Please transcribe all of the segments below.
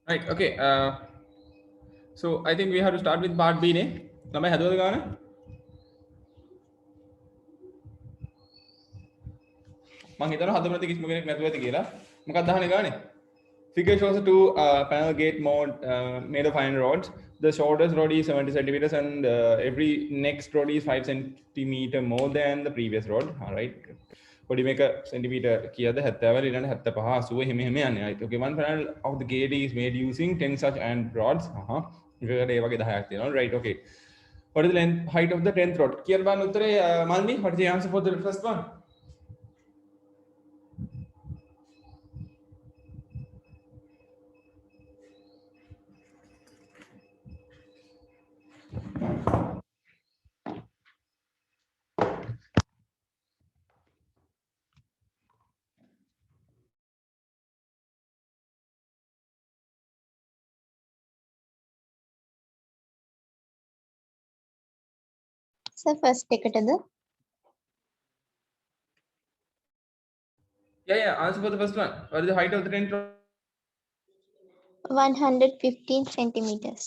Right. Okay. So I think we have to start with part B. Ne? Lamai hadwada gana? මම හිතනවා හදමු නැති කිසිම කෙනෙක් නැතුව ඇති කියලා. මොකක්ද අහන්නේ ගානේ? Figure shows the two panel gate mode made of iron rods. The shortest rod is 70 centimeters, and every next rod is 5 centimeter more than the previous rod. All right. පොඩි මේක centimeter කීයද 70 ඊළඟ 75 80 එහෙම එහෙම යන්නේ. Right. Okay. One panel of the gate is made using 10 such iron rods. ඒකට ඒ වගේ 10ක් තියෙනවා. Right. Okay. What is the length height of the 10th rod? කියලා බලන්න උත්තරේ Malni, what is the answer for the first one? So first එකටද Yeah. Answer for the first one. What is the height of the 10th rod? 115 centimeters.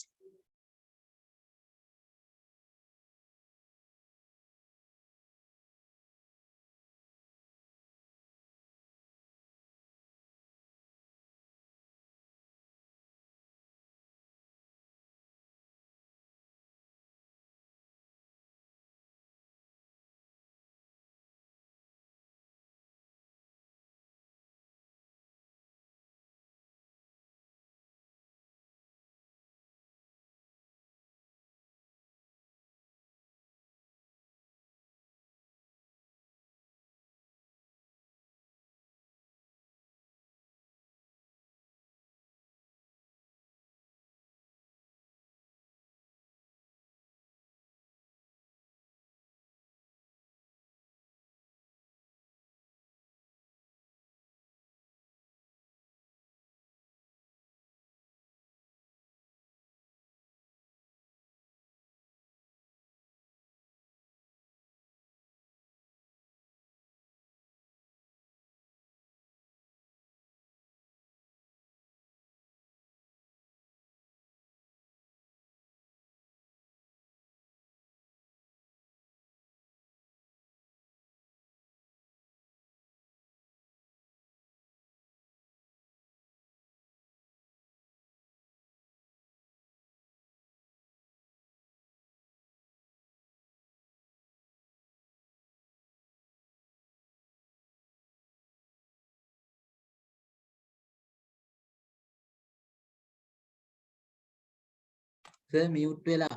Sir, mute වෙලා.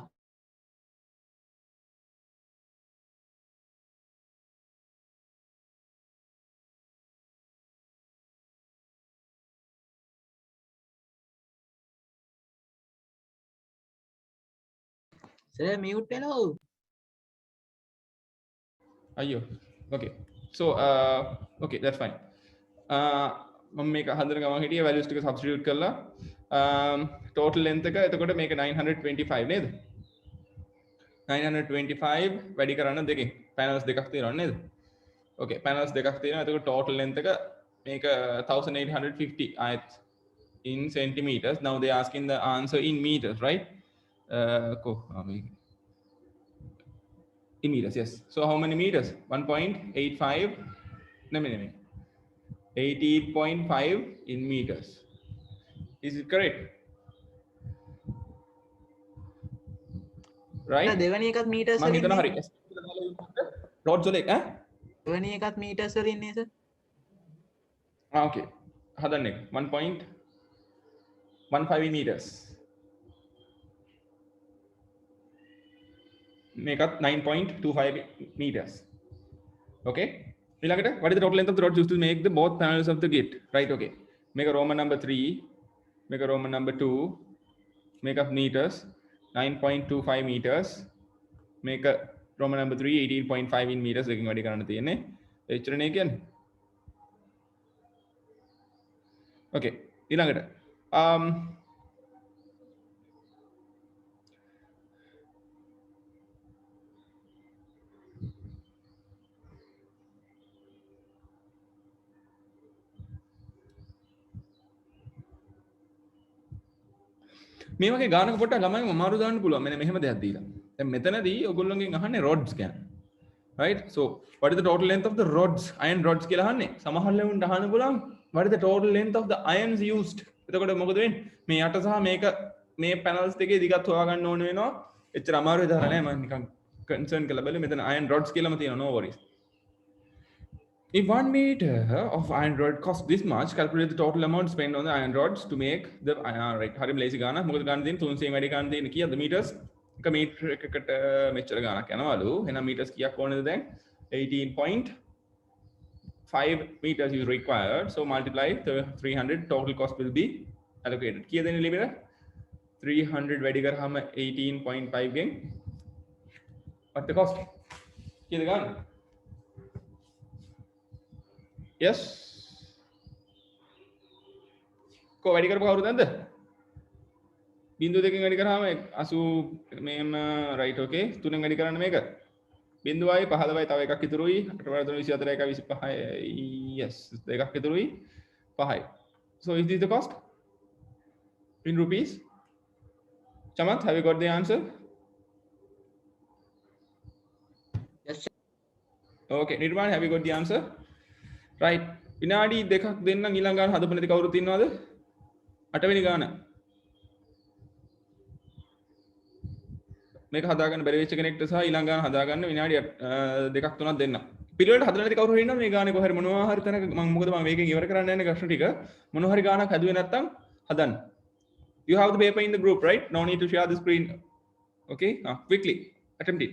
Sir, mute වෙලා. Ayyo. Okay. So okay, that's fine. මම මේක හදන ගමන් හිටියේ values ටික substitute කරලා total length එක එතකොට මේක 925 නේද? 925 වැඩි කරන්න දෙකෙන් panels දෙකක් තියෙනවා නේද? Okay, panels දෙකක් තියෙනවා. එතකොට total length එක මේක 1850 ආයත් in centimeters. Now they asking the answer in meters, right? In meters, yes. So how many meters? 1.85. No. 18.5 in meters. Is it correct? Right? දෙවැනි එකත් meters මම හිතනවා වලින් හරි. Rods වල ඈ? දෙවැනි එකත් meters වලින් නේ sir. Okay. හදන්නේ 1.15 meters. මේකත් 9.25 meters. Okay. ඊළඟට what is the total length of the rods used to make the both panels of the gate? Right, okay. Make a Roman number 3, make a Roman number 2, make up meters, 9.25 meters, make a Roman number 3, 18.5 in meters දෙකකින් වැඩි කරන්න තියෙන්නේ. එච්චරනේ කියන්නේ. Okay. ඊළඟට මේ වගේ ගානක පොට්ටක් ළමයි අමාරු දාන්න පුළුවන් මෙන්න මෙහෙම දෙයක් දීලා. දැන් මෙතනදී ඔයගොල්ලෝගෙන් අහන්නේ rods ගැන. Right? So what is the total length of the rods? Iron rods කියලා අහන්නේ. සමහර ලෙවුන්ට අහන්න පුළුවන් what is the total length of the irons used? එතකොට මොකද වෙන්නේ? මේ යට සහ මේක මේ panels දෙකේ දිගත් හොයාගන්න ඕන වෙනවා. එච්චර අමාරු විදිහට නෑ මම නිකන් concern කරලා බලලා මෙතන iron rods කියලාම තියෙනවා no worries. If 1 meter of iron rod costs this much, calculate the total amount spent on the iron rods to make the right. හරිම ලේසි ගානක්. මොකද ගන්න තියෙන්නේ 300 වැඩි ගන්න තියෙන්නේ කීයද meters? එක මීටර එකකට මෙච්චර ගානක් යනවලු. එහෙනම් meters කීයක් ඕනේද දැන්? 18.5 meters is required. So multiply the 300 total cost will be allocated. කීයද එන්නේ ලිමිට? 300 වැඩි කරාම 18.5 ගෙන් what the cost? කීයද ගන්න? Yes. කො වැඩි කරපු කවුරුද නැද්ද? බිංදුව දෙකෙන් වැඩි කරාම 80 මේම right okay 3ෙන් වැඩි කරන්න මේක. බිංදුවයි 15යි තව එකක් ඉතුරුයි 8 වඩා 3 24 එකයි 25යි yes දෙකක් ඉතුරුයි 5යි. So is this the cost in rupees? Chamath, have you got the answer? Yes, sir. Okay, Nirman, have you got the answer? Right. විනාඩි දෙකක් දෙන්නම් ඊළඟ ගාන හදපු නැති කවුරුත් ඉන්නවද? 8 වෙනි ගාන. මේක හදාගන්න බැරි වෙච්ච කෙනෙක්ට සහ ඊළඟ ගාන හදාගන්න විනාඩි දෙකක් තුනක් දෙන්න. පිළිවෙලට හදලා නැති කවුරු හරි ඉන්නවද මේ ගානේ කොහරි මොනවා හරි තැනක මොකද මම මේකෙන් ඉවර කරන්න යන්නේ ප්‍රශ්න ටික මොනවා හරි ගානක් හදුවේ නැත්තම් හදන්න. You have the paper in the group, right? No need to share the screen. Okay? Quickly attempt it.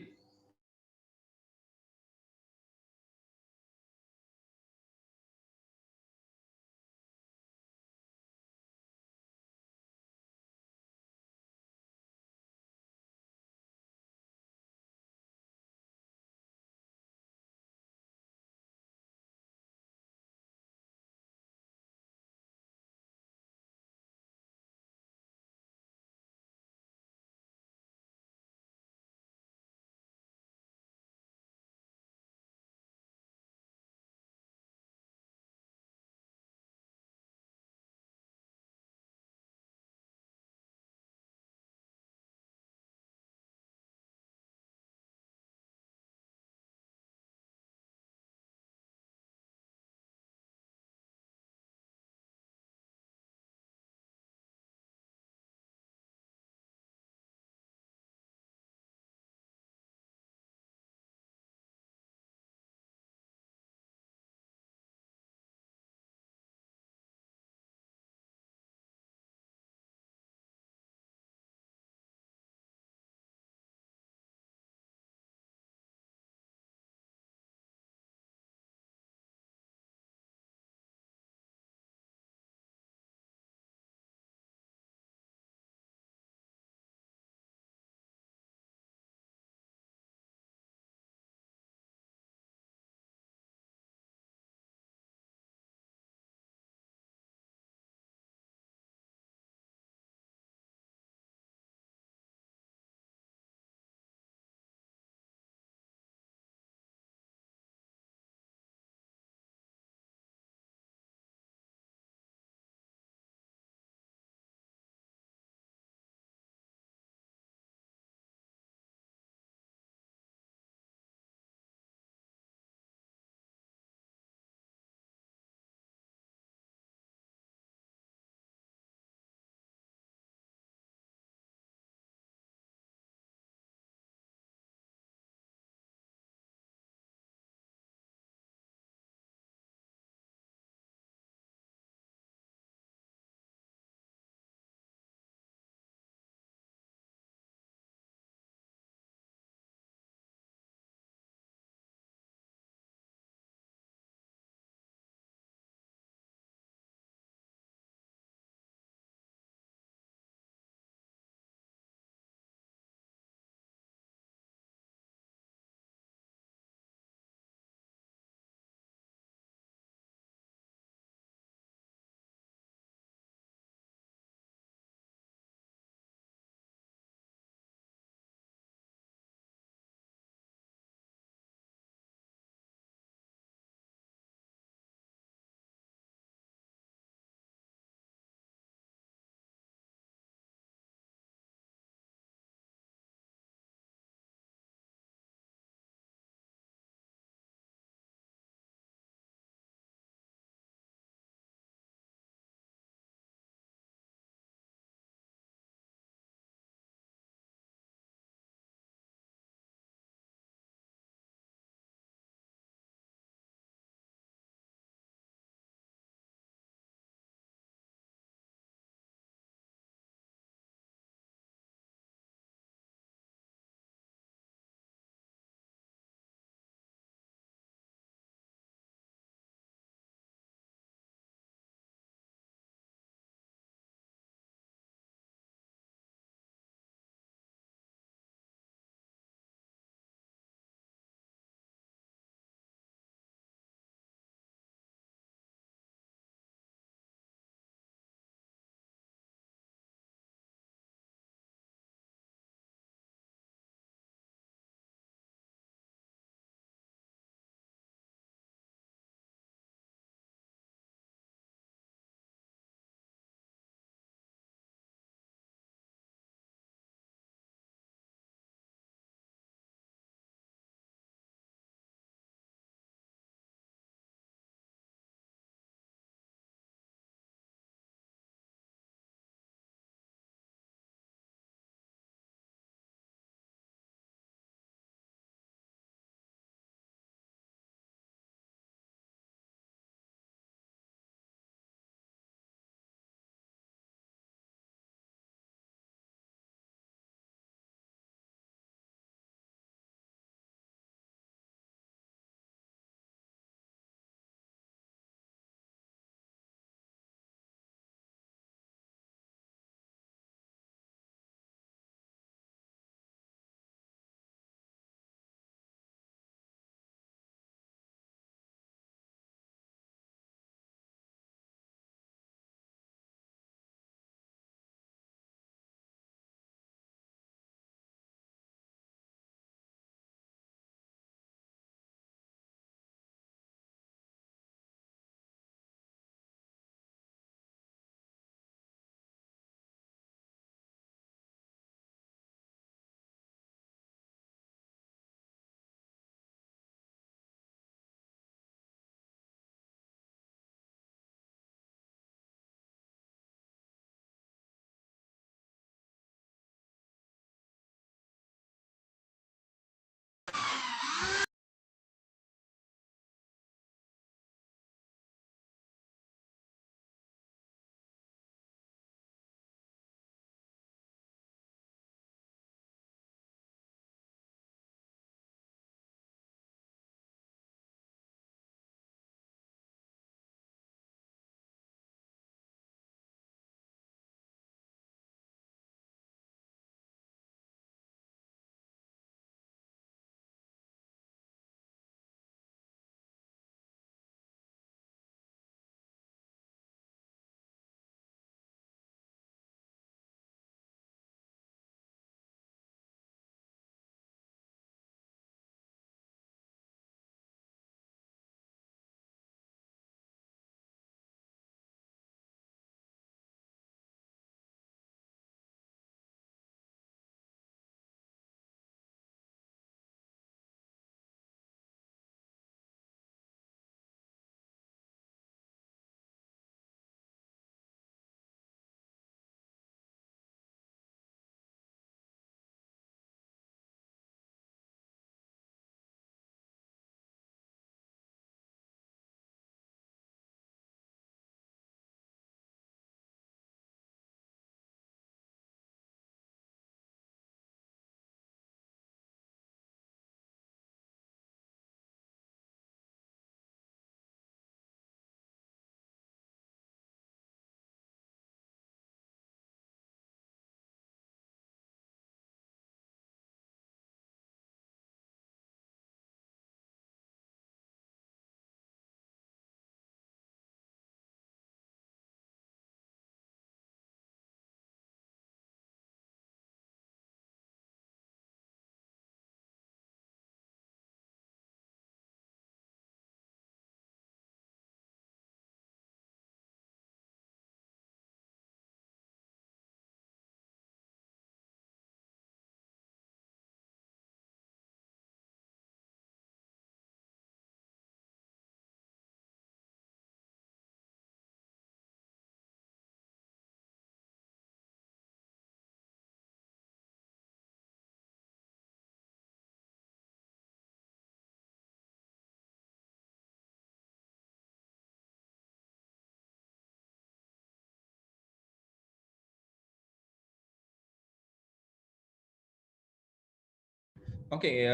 Okay,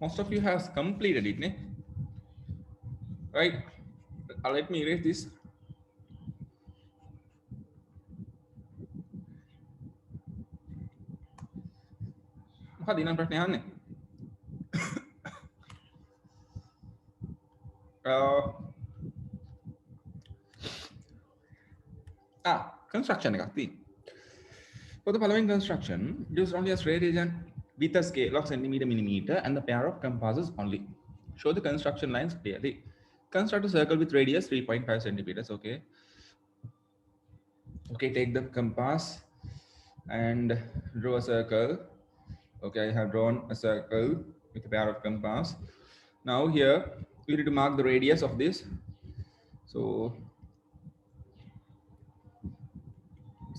most of you has completed it, ne? Right? Let me erase this. මොකද ඊළඟ ප්‍රශ්නේ අහන්නේ? Construction එකක් තියෙනවා. For the following construction, use only a straight region with a scale of centimeter millimeter and the pair of compasses only. Show the construction lines clearly. Construct a circle with radius 3.5 centimeters. Okay. Okay, take the compass and draw a circle. Okay, I have drawn a circle with a pair of compass. Now here we need to mark the radius of this. So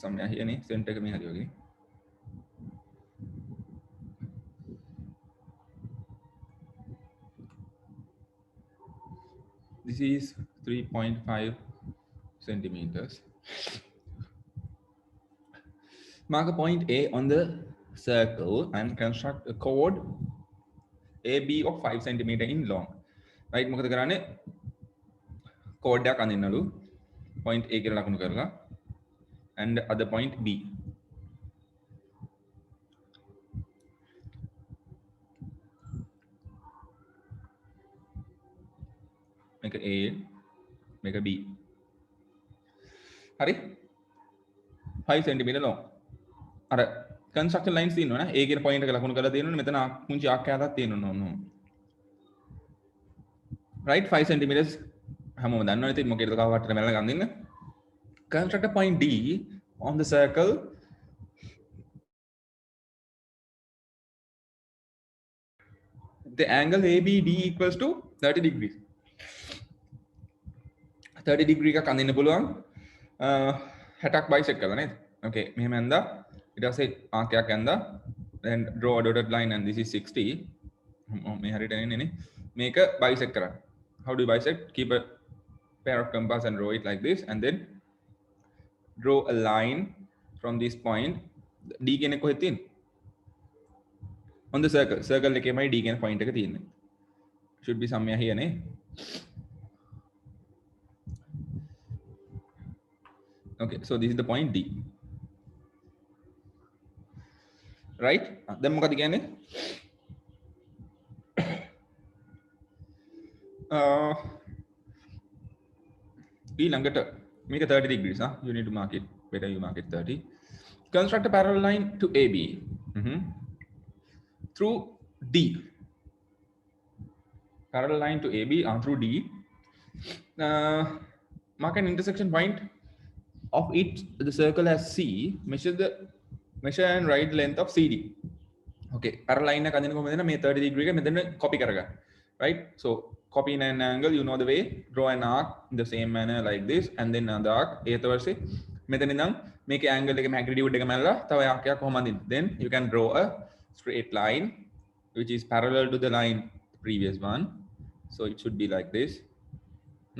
somewhere here, center में हरी होगी. This is 3.5 centimeters. Mark a point A on the circle and construct a chord AB of 5 centimeter in long. Right? මොකද කරන්නේ? chord එකක් අඳින්නලු. point A කියලා ලකුණු කරලා and other point B. Make a make a B. හරි? 5 centimeter long. අර construction lines තියෙනවා නේ. A කියන point එක ලකුණු කරලා තියෙනවනේ. මෙතන පුංචි ආකාරයක් තියෙනවා. Right? 5 centimeters හැමෝම දන්නවනේ. ඉතින් මොකේද කවකට මැල්ල ගන්න දෙන්න. Construct a point D on the circle the angle ABD equals to 30 degrees. 30 degree එකක් අඳින්න පුළුවන් 60ක් bisect කරලා නේද? Okay, මෙහෙම ඇඳලා ඊට පස්සේ ආකයක් ඇඳලා then draw a dotted line and this is 60. මේ හරියට එන්නේ නේ. මේක bisect කරන්න. How do you bisect? Keep a pair of compass and draw it like this and then draw a line from this point. D කියන එක කොහෙද තියෙන්නේ? On the circle. Circle එකේමයි D කියන point එක තියෙන්නේ. Should be somewhere here නේ. Okay, so this is the point D. Right? Then මොකද කියන්නේ? ඊළඟට මේක 30 degrees, huh? You need to mark it. Better you mark it 30. Construct a parallel line to AB through D. Parallel line to AB through D. Mark an intersection point of each the circle as C. Measure and write length of CD. Okay, parallel line එක අඳින්න කොහොමද මේ 30 degree එක මෙතන copy කරගන්න. Right? So copy in an angle, you know the way. Draw an arc in the same manner like this and then another arc. ඒත වර්ෂේ මෙතන ඉඳන් මේකේ angle එක magnitude එක මැල්ලලා තව ආර්කයක් කොහොමද අඳින්නේ? Then you can draw a straight line which is parallel to the line previous one. So it should be like this.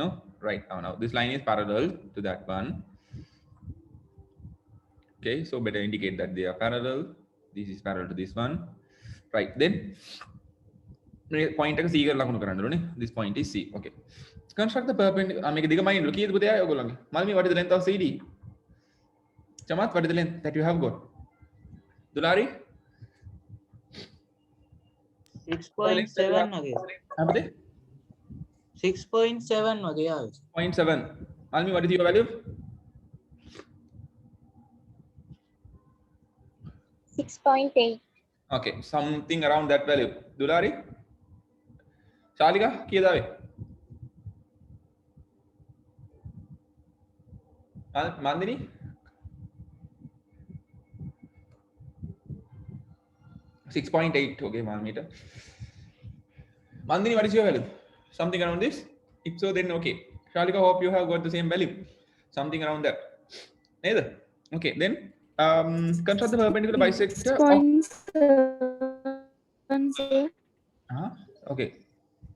No? Right now this line is parallel to that one. Okay, so better indicate that they are parallel. This is parallel to this one. Right, then point එක C කරලා ලකුණු කරන්න ඕනේ. This point is C. Okay. Construct the perpendicular. මේක දිගමයි ඉන්නලු. කීයද පුතේ ඔයගොල්ලන්ගේ? Malmi, what is the length of CD? Chamath, what is the length that you have got? Dulari? 6.7 වගේ. අපිට 6.7 වගේ ආවේ. 0.7. Malmi, what is your value? 6.8. Okay, something around that value. Dulari? Shalika, කීයද ආවේ? Mandini? .8. Okay, 1 meter. Mandini, what is your value? Something around this? If so, then okay. Shalika, hope you have got the same value. Something around that. Neither. Okay, then construct the perpendicular bisector. 6.7. Okay,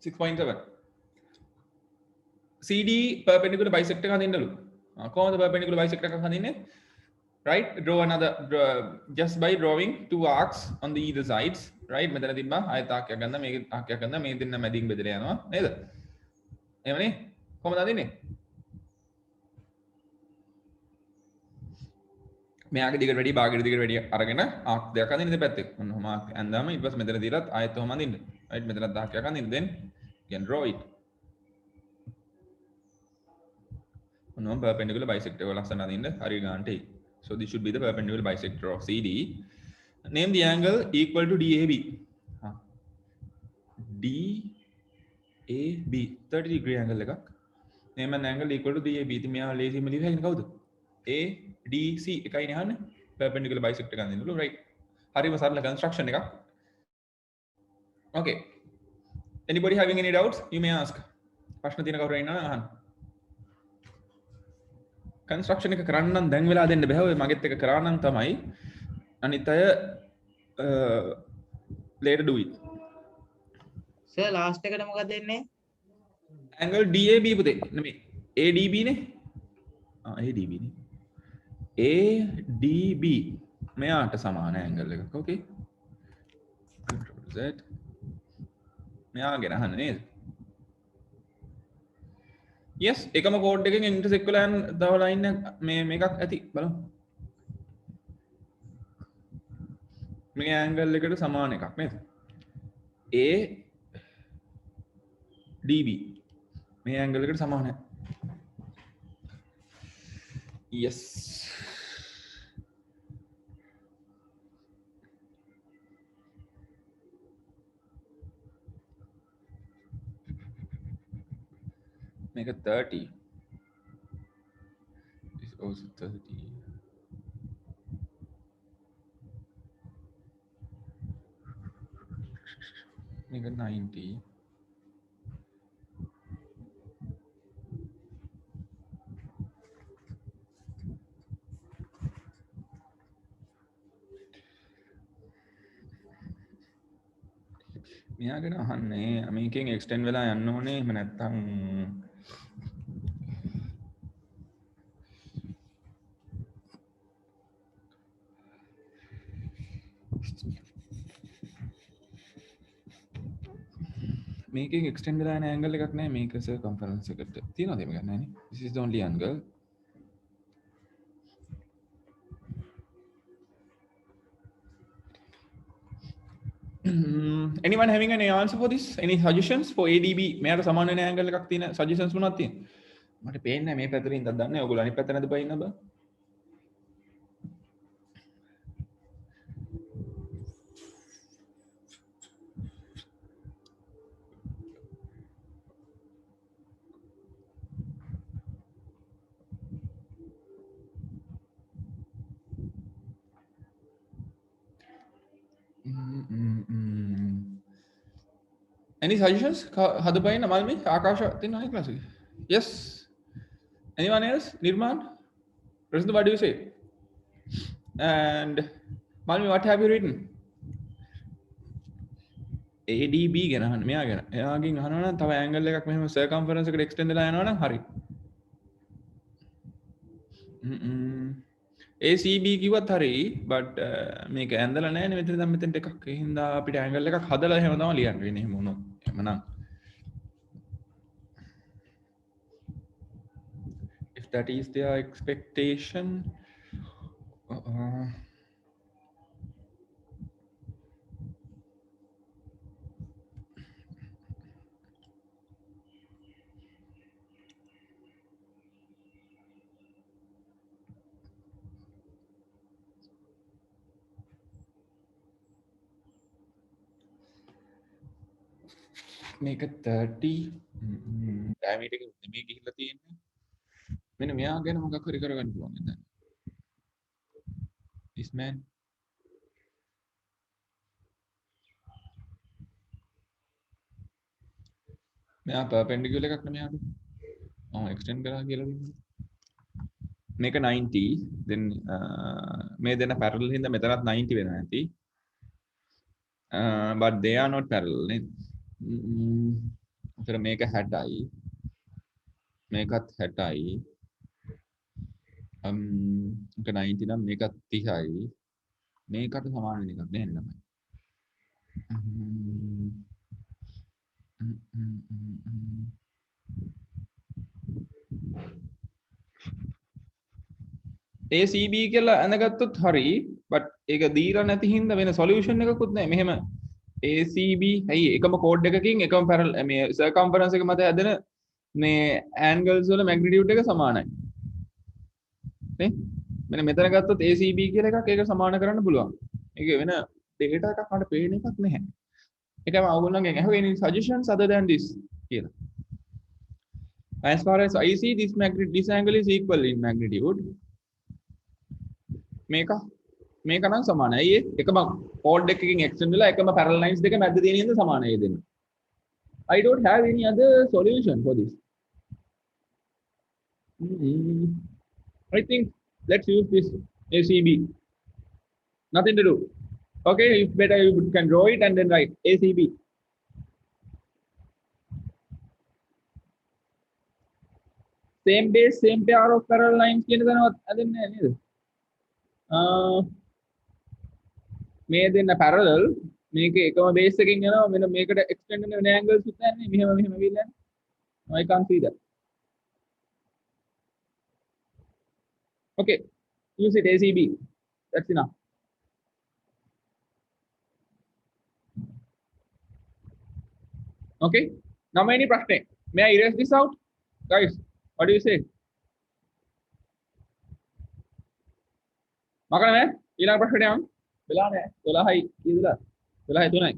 6.7. CD perpendicular bisector හදින්නලු. කොහොමද perpendicular bisector එකක් හදින්නේ? Right? Draw just by drawing two arcs on the either sides. right මෙතන තිබ්බා ආයෙත් ආක්කයක් ගන්න මේක ආක්කයක් ගන්න මේ දෙන්න මැදින් බෙදලා යනවා නේද එහෙමනේ කොහමද අදින්නේ මෙයාගේ දිගට වැඩි භාගයට දිගට වැඩි අරගෙන ආක් දෙකක් අදින්න ඉතින් පැත්තේ ඔන්න ඔහම ආක් ඇඳාම ඊට පස්සේ මෙතන තියලත් ආයෙත් ඔහම අදින්න right මෙතනත් ආක්කයක් අදින්න then you can draw it ඔන්න perpendicular bisector එක ලස්සන අදින්න හරිය ගන්නට එයි so this should be the perpendicular bisector of CD name the angle equal to DAB DAB 30 degree angle එකක් name an angle equal to DAB ඉතින් මෙයා ලේසියෙන්ම ලියලා ඉන්නේ කවුද ADC එකයිනේ අහන්නේ perpendicular bisector එකක් දෙන්නලු right හරිම සරල construction එකක් okay anybody having any doubts you may ask ප්‍රශ්න තියෙන කවුරු ඉන්නවද අහන්න construction එක කරන්න නම් දැන් වෙලා දෙන්න බෑ ඔය මගෙත් එක කරා නම් තමයි අනිත් අය later do it sir last එකට මොකක්ද දෙන්නේ angle DAB පුතේ නෙමෙයි ADB නේ ADB නේ ADB මෙයාට සමාන angle එකක් okay Z මෙයාගෙන අහන්න නේද yes එකම කෝඩ් එකකින් intersect වෙලා යන තව line එක මේකක් ඇති බලමු මේ angle එකට සමාන එකක් නේද ADB මේ angle එකට සමානයි yes make a 30 this also 30 make a 90 මෙයාගෙන අහන්නේ මේකෙන් එක්ස්ටෙන්ඩ් වෙලා යන්න ඕනේ එහෙම නැත්නම් මේකෙන් එක්ස්ටෙන්ඩ් වෙලා යන ඇන්ගල් එකක් නෑ මේක සර්කම්ෆරන්ස් එකට තියනවද එහෙම ගන්න නෑනේ this is the only angle anyone having any answer for this any suggestions for ADB මෙයාට සමාන වෙන ඇන්ගල් එකක් තියෙන suggestions මොනවද තියෙන්නේ මට පේන්නේ නැහැ මේ පැත්තට ඉඳන් දන්නේ ඔයගොල්ලෝ අනිත් පැත්ත නැද බයින්න බා any suggestions හදපයින්න මල්මි ආකාශ තියෙනවා ක්ලාස් එකේ yes anyone else nirman Prasad what do you say and malmi what have you written ADB ගැන අහන්න මෙයා ගැන එයාගෙන් අහනවා නම් තව ඇන්ගල් එකක් මෙහෙම සර්කම්ෆරන්ස් එකට එක්ස්ටෙන්ඩ් වෙලා යනවා නම් හරි ACB කිව්වත් හරි but මේක ඇඳලා නැහැ නේ මෙතන දැන් මෙතෙන්ට එකක් ඒ හින්දා අපිට ඇන්ගල් එකක් හදලා එහෙම තමයි ලියන්න වෙන්නේ එහෙම වුණොත් එහෙමනම් if that is their expectation මේක 30 diameter එක නෙමෙයි ගිහිල්ලා තියෙන්නේ මෙන්න මෙයා ගැන මොකක් හරි කරගන්න පුළුවන් දැන් this man මෙයා perpendicular එකක් නෙමෙයි ආට extend කරා කියලා දුන්නා මේක 90 then මේ දෙන parallel හින්දා මෙතනත් 90 වෙනවා ඇති but they are not parallel නේද तर මේක 60යි මේකත් 60යි මේක 90 නම් මේකත් 30යි මේකට සමාන වෙන එකක් නේ ළමයි ACB කියලා අඳගත්තොත් හරි but ඒක දීලා නැති හින්දා වෙන solution එකකුත් නැහැ මෙහෙම ACB ඇයි එකම කෝඩ් එකකින් එකම පැරල් මේ circumference එක මත හැදෙන මේ angles වල magnitude එක සමානයි නේ මෙන්න මෙතන ගත්තොත් ACB කියලා එකක් ඒක සමාන කරන්න පුළුවන් ඒක වෙන data එකක් මට පේන එකක් නැහැ ඒකම අවුලෙන් have any suggestions other than this කියලා as far as I see this angle is equal in magnitude මේක නම් සමානයි. ඒ එකම කෝඩ් එකකින් එක්ස්ටෙන්ඩ් වෙලා එකම පැරලල් ලයින්ස් දෙක මැද්ද තියෙන හින්දා සමානයි දෙන්න. I don't have any other solution for this. I think let's use this ACB. Nothing to do. Okay, if better you can draw it and then write ACB. Same base, same pair of parallel lines කියන දනවත් අදින්නේ නේද? මේ දෙන්න parallel මේක එකම base එකකින් යනවා මෙන්න මේකට extend වෙන angles උත් නැහැ මෙහෙම ඇවිල්ලා I can't see that okay use it ACB that's enough okay now any ප්‍රශ්නේ may I erase this out guys what do you say මකන නෑ ඊළඟ ප්‍රශ්නයට යමු වෙලා නෑ 12යි කීයද 12යි 3යි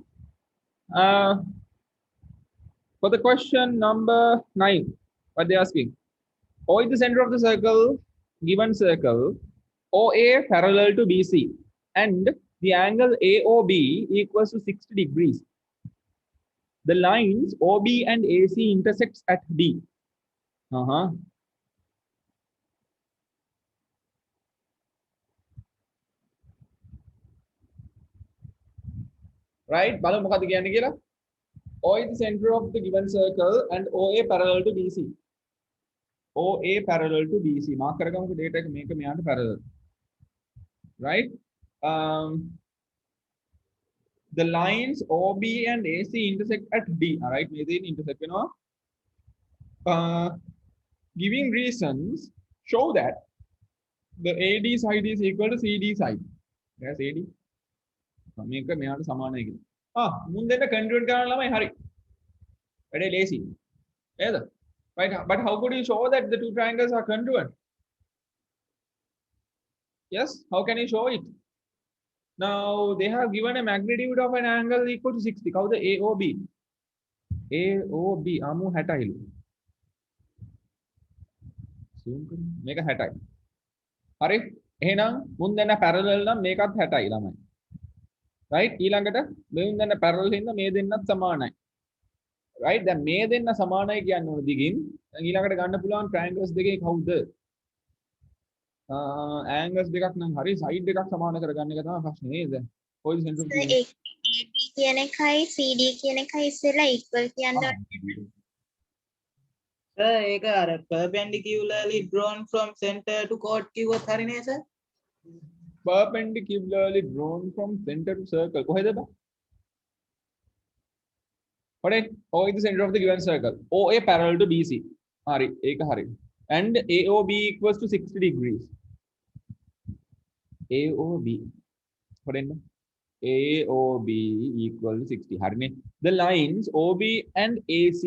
for the question number 9 what they asking O is the center of the circle given circle OA parallel to BC and the angle AOB equals to 60 degrees the lines OB and AC intersects at D right බලමු මොකද කියන්නේ කියලා O is the center of the given circle and OA parallel to BC OA parallel to BC mark කරගමුකෝ data එක මේක මෙයාට parallel right the lines OB and AC intersect at D all right මේ දෙන්නේ intersect වෙනවා giving reasons show that the AD side is equal to CD side that's AD මේක මෙයාට සමානයි කියලා මුන් දෙන්න කන්ටිනියුට් කරන ළමයි හරි වැඩේ ලේසි නේද right but how could you show that the two triangles are congruent yes how can you show it now they have given a magnitude of an angle equal to 60 කවුද AOB අමු 60යිලු zoom කරමු මේක 60යි හරි එහෙනම් මුන් දෙන්න parallel නම් මේකත් 60යි ළමයි right ඊළඟට මෙවුන් දෙන්න parallel හින්දා මේ දෙන්නත් සමානයි right දැන් මේ දෙන්න සමානයි කියන්න ඕන දිගින් දැන් ඊළඟට ගන්න පුළුවන් triangles දෙකේ කවුද angles දෙකක් නම් හරි side දෙකක් සමාන කරගන්න එක තමයි ප්‍රශ්නේ නේද කොයි center of AB කියන එකයි CD කියන එකයි ඉස්සෙල්ලා equal කියන්න sir ඒක අර perpendicularly drawn from center to chord කිව්වොත් හරිනේ sir perpendicularly drawn from center to circle කොහෙද බා what is O is the center of the given circle OA parallel to BC hari ඒක hari and AOB equals to 60 degrees AOB හොරෙන්න AOB equal to 60 හරිනේ the lines OB and AC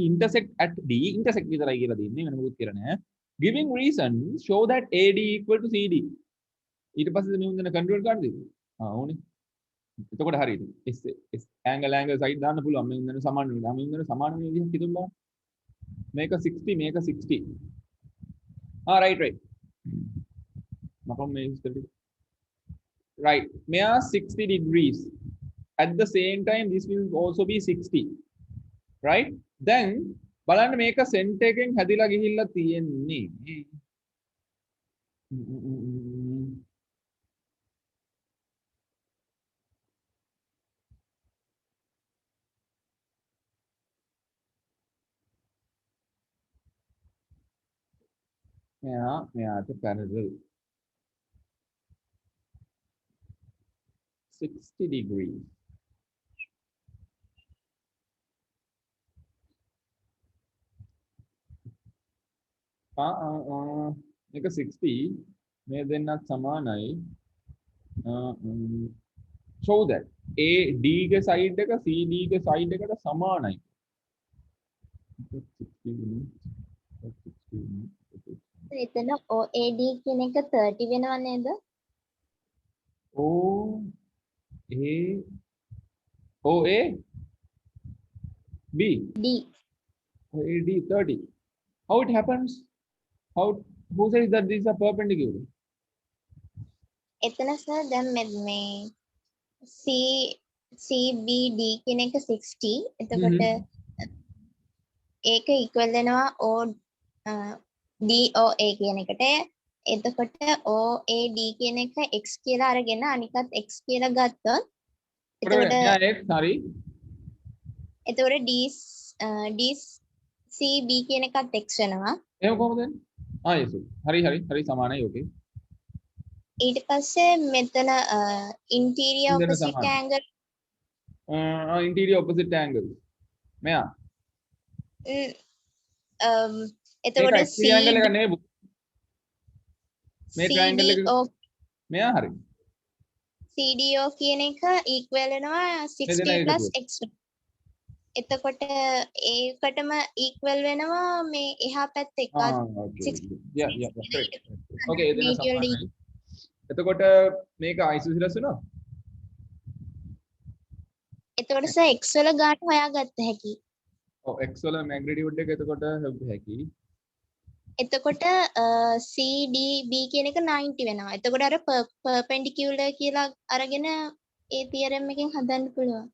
intersect at D intersect විතරයි කියලා දෙන්නේ වෙන මොකුත් කියලා නෑ giving reasons show that AD equal to CD ඊට පස්සේ මේ උන්දන කන්ට්‍රෝල් කාර්ඩ් දෙන්න ඕනේ එතකොට හරියට angle side දාන්න පුළුවන් මේ උන්දන සමාන වෙනවා මේ උන්දන සමාන වෙන විදිහක් හිතමු බලන්න මේක 60 මේක 60 right මම මේ right මෙයා 60 degrees at the same time this will also be 60 right then බලන්න මේක center එකෙන් හැදිලා ගිහිල්ලා තියෙන්නේ මෙයාට parallel 60 degrees. මේක 60 මේ දෙන්නත් සමානයි. show that AD ගේ side එක CD ගේ side එකට සමානයි. 60 එතන OAD කියන එක 30 වෙනව නේද? OA B D OAD 30. How it happens? Who says that these are perpendicular? එතන සර් දැන් මේ CBD කියන එක 60. එතකොට ඒක ඉක්වල් වෙනවා DOA කියන එකට. එතකොට OAD කියන එක x කියලා අරගෙන අනිකත් x කියලා ගත්තොත් එතකොට sorry. එතකොට DCB කියන එකත් x වෙනවා. එහෙම කොහොමද? yes. හරි සමානයි. okay. ඊට පස්සේ මෙතන interior opposite angle interior opposite angle මෙයා එතකොට triangle එක නෙවෙයි මේ triangle එක මෙයා හරි CDO කියන එක equal වෙනවා 60 plus x. එතකොට ඒකටම equal වෙනවා මේ එහා පැත්ත එකත් 60. okay එතන සමානයි. එතකොට මේක isosceles වෙනවා. එතකොට සර් x වල ගාන හොයාගත්ත හැකි. ඔව් x වල magnitude එක එතකොට හැකි. එතකොට CDB කියන එක 90 වෙනවා. එතකොට අර perpendicular කියලා අරගෙන ඒ theorem එකෙන් හදන්න පුළුවන්.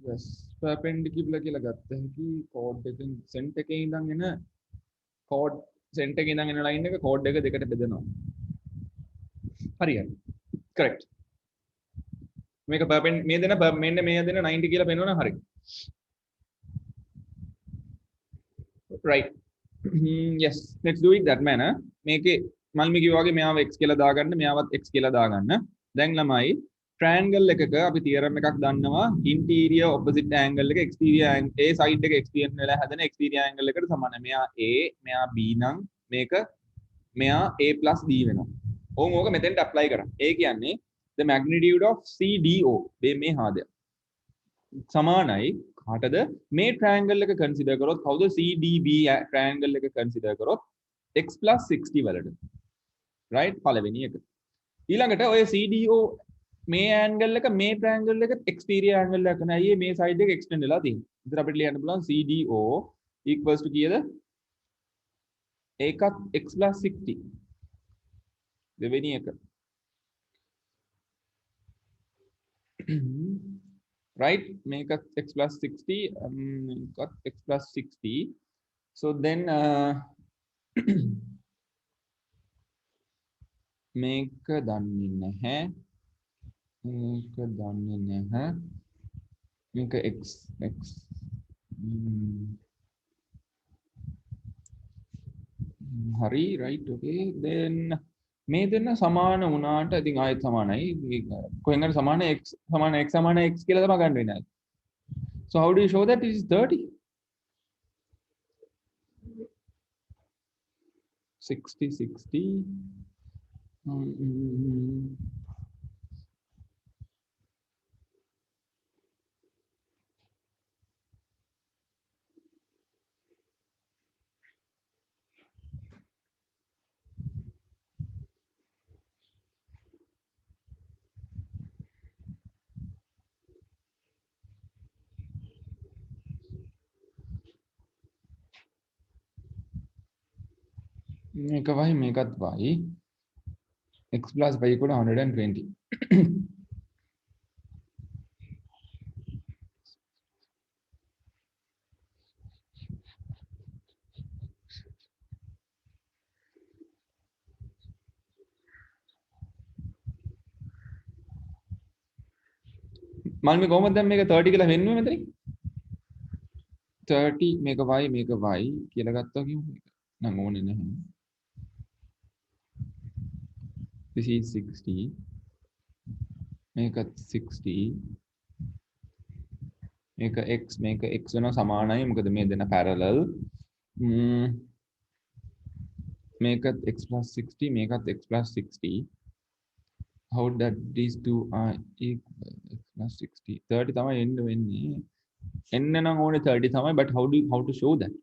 yes perpendicular කියලා ගත්ත හැකි chord එකෙන් center එකේ ඉඳන් එන chord center එකේ ඉඳන් එන line එක chord එක දෙකට බෙදනවා. හරියට. correct. මේක මේ දෙන මෙන්න මේ දෙන 90 කියලා පෙන්වනවා හරි. right. yes let's do it that manner. මේකේ මල්මි කිව්වා වගේ මෙයාව x කියලා දාගන්න මෙයාවත් x කියලා දාගන්න. දැන් ළමයි triangle එකක අපි theorem එකක් දන්නවා interior opposite angle එක exterior angle A side එක experience වෙලා හැදෙන exterior angle එකට සමානයි. මෙයා A මෙයා B නම් මේක මෙයා A plus B වෙනවා. ඕක මෙතෙන්ට apply කරා. ඒ කියන්නේ the magnitude of CDO මේ හාදය සමානයි කාටද මේ triangle එක consider කරොත් කවුද CDB triangle එක consider කරොත් x plus 60 වලට right පළවෙනි එක. ඊළඟට ඔය CDO මේ angle එක මේ triangle එක exterior angle එක නයි මේ side එක extend වෙලා තියෙන්නේ. ඉතින් අපිට ලියන්න පුළුවන් CDO equals to කීයද? ඒකත් x plus 60 දෙවෙනි එක. right make us x plus 60 got x plus 60 so then make දන්නේ නැහැ මේක x හරි right okay then මේ දෙන්න සමාන වුණාට ඉතින් ආයෙත් සමානයි කොහෙන් හරි සමාන x සමාන x සමාන x කියලා තමයි ගන්න වෙන්නේ. so how do you show that it is 30 60 මේක වයි මේකත් වයි x plus y equal to 120 මල්මි කොහොමද දැන් මේක 30 කියලා වෙන්නේ මෙතනින් 30 මේක y කියලා ගත්තා කියමු නම් ඕනේ නැහැ. This is 60 make a 60 make a x වෙනවා සමානයි මොකද මේ දෙන parallel මේකත් x plus 60 මේකත් x plus 60 how that these two are equal x plus 60 30 තමයි එන්න වෙන්නේ එන්න නම් ඕනේ 30 තමයි but how to show that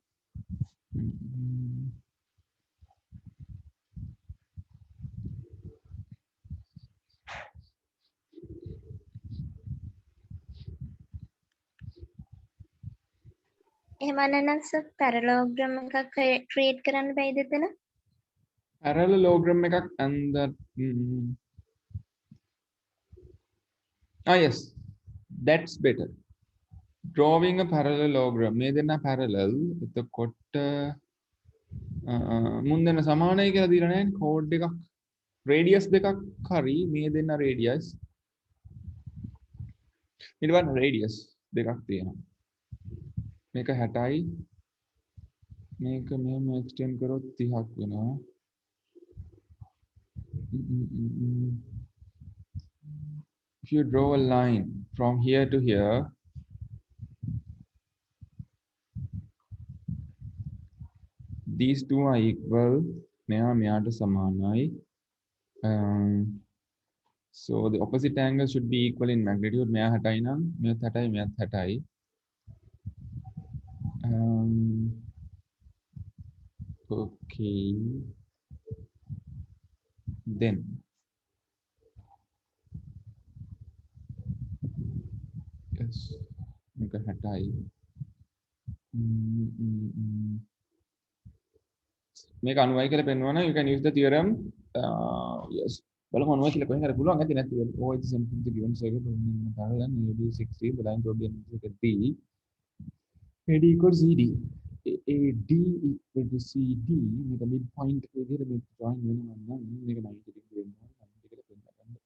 එහෙම නැත්නම් සර් parallelogram එකක් create කරන්න බැයිද එතන? parallelogram එකක් and that yes that's better drawing a parallelogram මේ දෙන්න parallel එතකොට මුන් දෙන්න සමානයි කියලා දීලා නැහැ කෝඩ් එකක් radius දෙකක් හරි මේ දෙන්න radius ඊට පස්සේ radius දෙකක් තියෙනවා මේක 60යි මේක මෙහෙම extend කරොත් 30ක් වෙනවා if you draw a line from here to here these two are equal මෙයාට සමානයි so the opposite angle should be equal in magnitude මෙයා 60යි නම් මෙයාත් 60යි මෙයාත් 60යි okay then yes මේක 60යි මේක අනුවයි කියලා පෙන්වනවා නම් you can use the theorem yes බලමු අනුවයි කියලා කොහෙන් හරි පුළුවන් ඇති නැති වෙයි oh it's simple the given circle in parallel and AB 60 the line to be B AD equals CD AD equal to CD මේක midpoint විදිහට මේක join වෙනවා නම් මේක 90 degree වෙනවා 90 කියලා පෙන්නන්න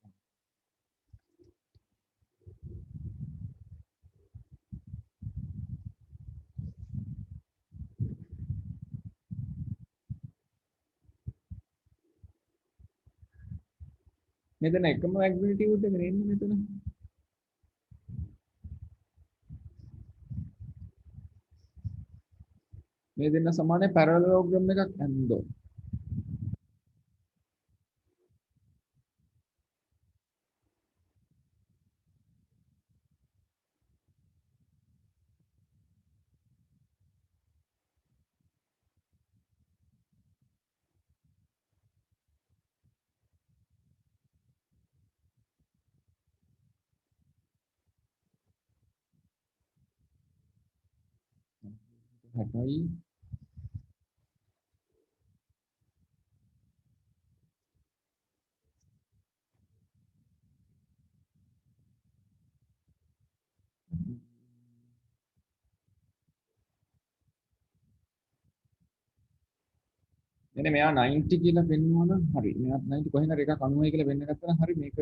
මෙතන එකම magnitude එක නෙන්නේ මෙතන මේ දෙන්න සමානයි parallelogram එකක් ඇන්දෝ හටයි මෙන්න මෙයා 90 කියලා පෙන්වනවා නම් හරි මෙයාත් 90 කොහෙන් හරි එකක් 90 කියලා වෙන්න ගත්තා නම් හරි මේක